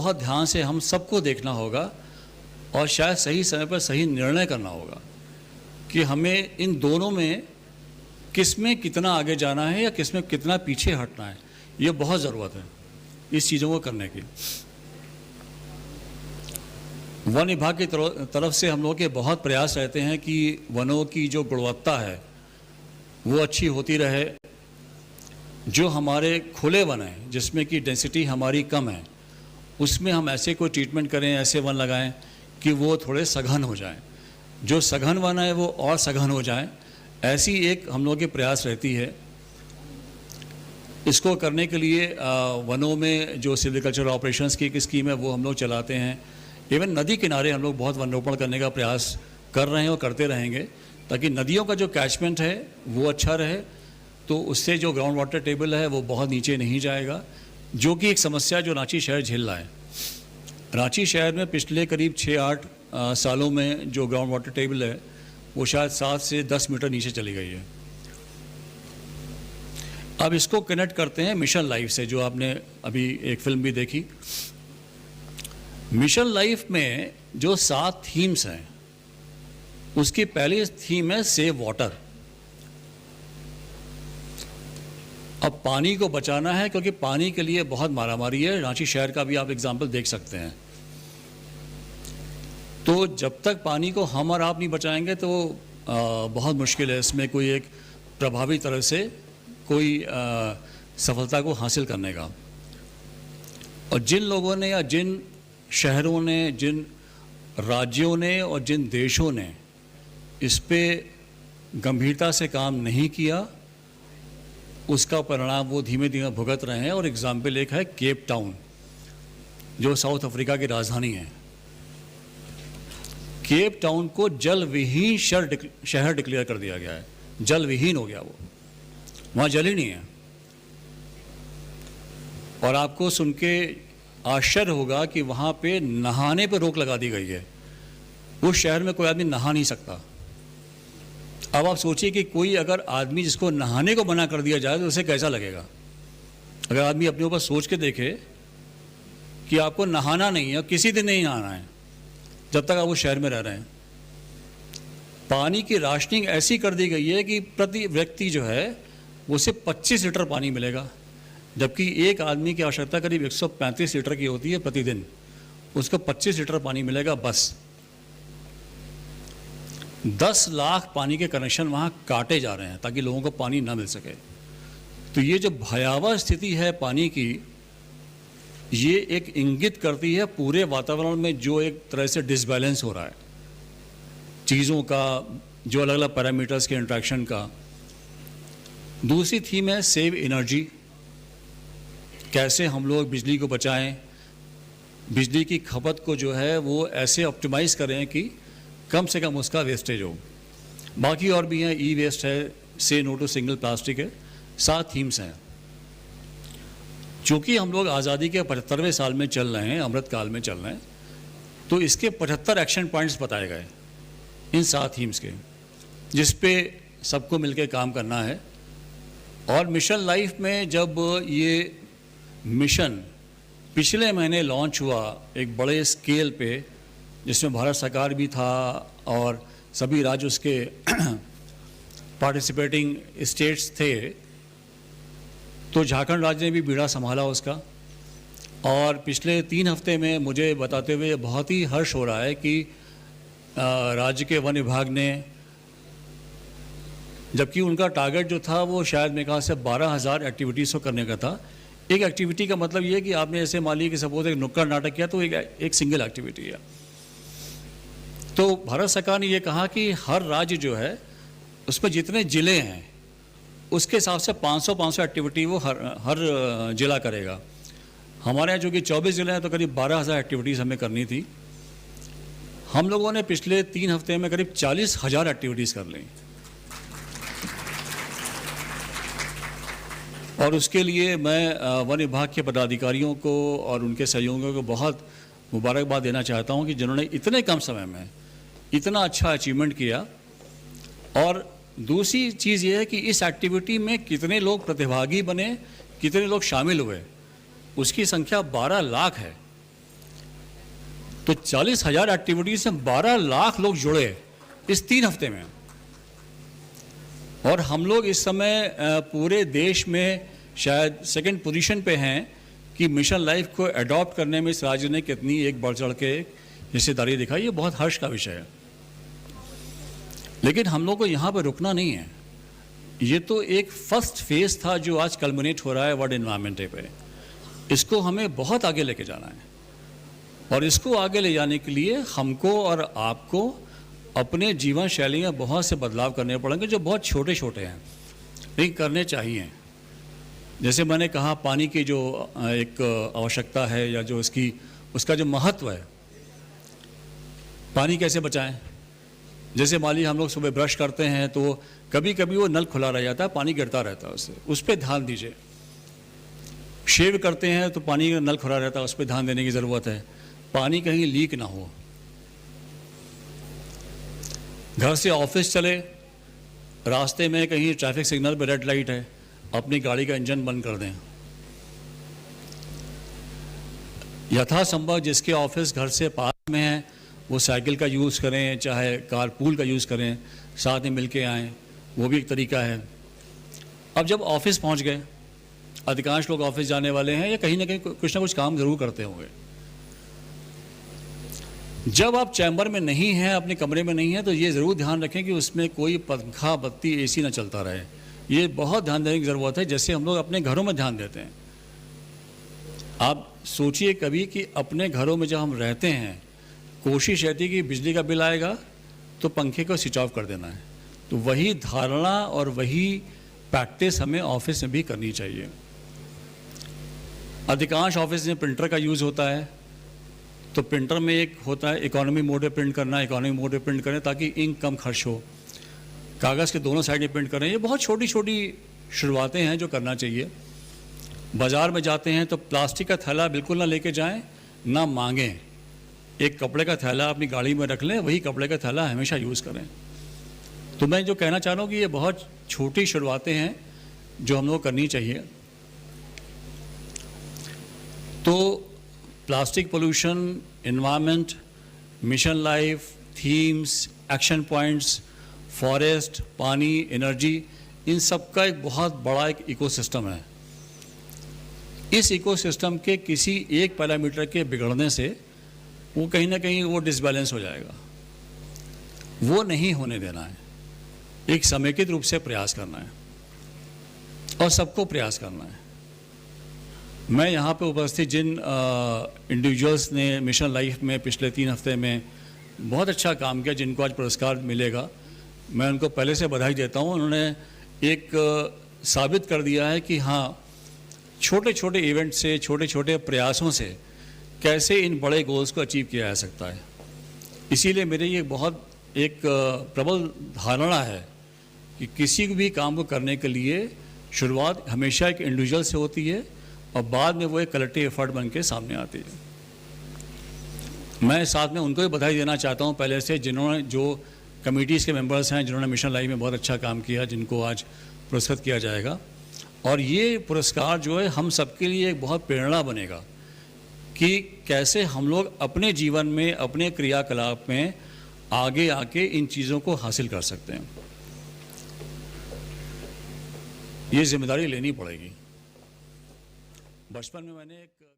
बहुत ध्यान से हम सबको देखना होगा और शायद सही समय पर सही निर्णय करना होगा कि हमें इन दोनों में किस में कितना आगे जाना है या किस में कितना पीछे हटना है। ये बहुत ज़रूरत है इस चीज़ों को करने की। वन विभाग की तरफ से हम लोगों के बहुत प्रयास रहते हैं कि वनों की जो गुणवत्ता है वो अच्छी होती रहे। जो हमारे खुले वन हैं जिसमें कि डेंसिटी हमारी कम है, उसमें हम ऐसे कोई ट्रीटमेंट करें, ऐसे वन लगाएं कि वो थोड़े सघन हो जाएं। जो सघन वन है वो और सघन हो जाएं, ऐसी एक हम लोगों की प्रयास रहती है। इसको करने के लिए वनों में जो सिल्वीकल्चर ऑपरेशंस की एक स्कीम है वो हम लोग चलाते हैं। इवन नदी किनारे हम लोग बहुत वनरोपण करने का प्रयास कर रहे हैं और करते रहेंगे, ताकि नदियों का जो कैचमेंट है वो अच्छा रहे, तो उससे जो ग्राउंड वाटर टेबल है वो बहुत नीचे नहीं जाएगा, जो कि एक समस्या जो रांची शहर झेल रहा है। रांची शहर में पिछले करीब 6-8 सालों में जो ग्राउंड वाटर टेबल है वो शायद 7 से 10 मीटर नीचे चली गई है। अब इसको कनेक्ट करते हैं मिशन लाइफ से, जो आपने अभी एक फिल्म भी देखी। मिशन लाइफ में जो 7 थीम्स हैं, उसकी पहली थीम है सेव वाटर। अब पानी को बचाना है, क्योंकि पानी के लिए बहुत मारामारी है। रांची शहर का भी आप एग्जाम्पल देख सकते हैं। तो जब तक पानी को हम और आप नहीं बचाएंगे तो बहुत मुश्किल है इसमें कोई एक प्रभावी तरह से कोई सफलता को हासिल करने का। और जिन लोगों ने या जिन शहरों ने, जिन राज्यों ने और जिन देशों ने इस पे गंभीरता से काम नहीं किया, उसका परिणाम वो धीमे धीमे भुगत रहे हैं। और एग्जाम्पल एक है केप टाउन, जो साउथ अफ्रीका की राजधानी है। केप टाउन को जल विहीन शहर डिक्लेयर कर दिया गया है। जल विहीन हो गया वो, वहाँ जल ही नहीं है। और आपको सुन के आश्चर्य होगा कि वहाँ पे नहाने पे रोक लगा दी गई है। उस शहर में कोई आदमी नहा नहीं सकता। अब आप सोचिए कि कोई अगर आदमी जिसको नहाने को मना कर दिया जाए तो उसे कैसा लगेगा। अगर आदमी अपने ऊपर सोच के देखे कि आपको नहाना नहीं है, किसी दिन नहीं नहाना है जब तक आप उस शहर में रह रहे हैं। पानी की राशनिंग ऐसी कर दी गई है कि प्रति व्यक्ति जो है वो सिर्फ 25 लीटर पानी मिलेगा, जबकि एक आदमी की आवश्यकता करीब 135 लीटर की होती है प्रतिदिन। उसको 25 लीटर पानी मिलेगा बस। 10 लाख पानी के कनेक्शन वहाँ काटे जा रहे हैं ताकि लोगों को पानी ना मिल सके। तो ये जो भयावह स्थिति है पानी की, ये एक इंगित करती है पूरे वातावरण में जो एक तरह से डिसबैलेंस हो रहा है चीज़ों का, जो अलग अलग पैरामीटर्स के इंट्रैक्शन का। दूसरी थीम है सेव एनर्जी। कैसे हम लोग बिजली को बचाएं, बिजली की खपत को जो है वो ऐसे ऑप्टिमाइज़ करें कि कम से कम उसका वेस्टेज हो। बाकी और भी हैं, ई वेस्ट है, से नो टू सिंगल प्लास्टिक है। 7 थीम्स हैं। चूँकि हम लोग आज़ादी के 75वें साल में चल रहे हैं, अमृत काल में चल रहे हैं, तो इसके 75 एक्शन पॉइंट्स बताए गए इन 7 थीम्स के, जिस पे सबको मिलकर काम करना है। और मिशन लाइफ में जब ये मिशन पिछले महीने लॉन्च हुआ एक बड़े स्केल पे, जिसमें भारत सरकार भी था और सभी राज्य उसके पार्टिसिपेटिंग स्टेट्स थे, तो झारखंड राज्य ने भी बीड़ा संभाला उसका। और पिछले 3 हफ्ते में मुझे बताते हुए बहुत ही हर्ष हो रहा है कि राज्य के वन विभाग ने, जबकि उनका टारगेट जो था वो शायद मेरे ख्याल से 12,000 एक्टिविटीज़ को करने का था। एक एक्टिविटी का मतलब ये है कि आपने ऐसे मान लीजिए कि सपोज एक नुक्कड़ नाटक किया तो एक सिंगल एक्टिविटी है। तो भारत सरकार ने ये कहा कि हर राज्य जो है उसमें जितने ज़िले हैं उसके हिसाब से 500 एक्टिविटी वो हर ज़िला करेगा। हमारे यहाँ जो कि 24 ज़िले हैं तो करीब 12,000 एक्टिविटीज़ हमें करनी थी। हम लोगों ने पिछले 3 हफ्ते में करीब 40,000 एक्टिविटीज़ कर ली। और उसके लिए मैं वन विभाग के पदाधिकारियों को और उनके सहयोगियों को बहुत मुबारकबाद देना चाहता हूं कि जिन्होंने इतने कम समय में इतना अच्छा अचीवमेंट किया। और दूसरी चीज़ ये है कि इस एक्टिविटी में कितने लोग प्रतिभागी बने, कितने लोग शामिल हुए, उसकी संख्या 12 लाख है। तो 40,000 एक्टिविटीज़ से 12 लाख लोग जुड़े इस 3 हफ्ते में। और हम लोग इस समय पूरे देश में शायद सेकंड पोजीशन पे हैं कि मिशन लाइफ को अडॉप्ट करने में इस राज्य ने कितनी एक बढ़ चढ़ के हिस्सेदारी दिखाई। ये बहुत हर्ष का विषय है। लेकिन हम लोग को यहाँ पर रुकना नहीं है। ये तो एक फर्स्ट फेज था जो आज कल्मिनेट हो रहा है वर्ल्ड एनवायरनमेंट डे पे। इसको हमें बहुत आगे लेके जाना है, और इसको आगे ले जाने के लिए हमको और आपको अपने जीवन शैली में बहुत से बदलाव करने पड़ेंगे, जो बहुत छोटे छोटे हैं लेकिन करने चाहिए। जैसे मैंने कहा, पानी की जो एक आवश्यकता है या जो उसका जो महत्व है, पानी कैसे बचाएं। जैसे मान लीजिए हम लोग सुबह ब्रश करते हैं तो कभी कभी वो नल खुला रह जाता है, पानी गिरता रहता है उससे, उस पर ध्यान दीजिए। शेव करते हैं तो पानी का नल खुला रहता है, उस पर ध्यान देने की ज़रूरत है, पानी कहीं लीक ना हो। घर से ऑफिस चले, रास्ते में कहीं ट्रैफिक सिग्नल पर रेड लाइट है, अपनी गाड़ी का इंजन बंद कर दें। यथासंभव जिसके ऑफिस घर से पास में है वो साइकिल का यूज़ करें, चाहे कारपूल का यूज़ करें, साथ में मिल के आएँ, वो भी एक तरीका है। अब जब ऑफिस पहुंच गए, अधिकांश लोग ऑफिस जाने वाले हैं या कहीं ना कहीं कुछ ना कुछ काम ज़रूर करते होंगे। जब आप चैम्बर में नहीं हैं, अपने कमरे में नहीं हैं, तो ये ज़रूर ध्यान रखें कि उसमें कोई पंखा, बत्ती, एसी ना चलता रहे। ये बहुत ध्यान देने की ज़रूरत है, जैसे हम लोग अपने घरों में ध्यान देते हैं। आप सोचिए कभी कि अपने घरों में जब हम रहते हैं, कोशिश रहती है कि बिजली का बिल आएगा तो पंखे को स्विच ऑफ कर देना है। तो वही धारणा और वही प्रैक्टिस हमें ऑफिस में भी करनी चाहिए। अधिकांश ऑफिस में प्रिंटर का यूज़ होता है, तो प्रिंटर में एक होता है इकोनॉमी मोड में प्रिंट करना, इकोनॉमी मोड में प्रिंट करें ताकि इंक कम खर्च हो। कागज़ के दोनों साइड में प्रिंट करें। ये बहुत छोटी छोटी शुरुआतें हैं जो करना चाहिए। बाज़ार में जाते हैं तो प्लास्टिक का थैला बिल्कुल ना लेके जाएं, ना मांगें। एक कपड़े का थैला अपनी गाड़ी में रख लें, वही कपड़े का थैला हमेशा यूज़ करें। तो मैं जो कहना चाह रहा हूँ कि ये बहुत छोटी शुरुआतें हैं जो हम लोग करनी चाहिए। तो plastic pollution, environment, mission life, themes, action points, forest, पानी, एनर्जी, इन सब का एक बहुत बड़ा एक इकोसिस्टम है। इस इकोसिस्टम के किसी एक पैरामीटर के बिगड़ने से वो कहीं ना कहीं वो डिसबैलेंस हो जाएगा। वो नहीं होने देना है। एक समेकित रूप से प्रयास करना है और सबको प्रयास करना है। मैं यहाँ पे उपस्थित जिन इंडिविजुअल्स ने मिशन लाइफ में पिछले 3 हफ्ते में बहुत अच्छा काम किया, जिनको आज पुरस्कार मिलेगा, मैं उनको पहले से बधाई देता हूँ। उन्होंने एक साबित कर दिया है कि हाँ, छोटे छोटे इवेंट से, छोटे छोटे प्रयासों से कैसे इन बड़े गोल्स को अचीव किया जा सकता है। इसीलिए मेरे ये बहुत एक प्रबल धारणा है कि किसी भी काम को करने के लिए शुरुआत हमेशा एक इंडिविजुअल से होती है और बाद में वो एक कलेक्टिव एफर्ट बन के सामने आती है। मैं साथ में उनको भी बधाई देना चाहता हूँ पहले से, जिन्होंने, जो कमेटीज़ के मेंबर्स हैं जिन्होंने मिशन लाइफ में बहुत अच्छा काम किया, जिनको आज पुरस्कृत किया जाएगा। और ये पुरस्कार जो है हम सबके लिए एक बहुत प्रेरणा बनेगा कि कैसे हम लोग अपने जीवन में, अपने क्रियाकलाप में आगे आके इन चीज़ों को हासिल कर सकते हैं। ये जिम्मेदारी लेनी पड़ेगी। बचपन में मैंने एक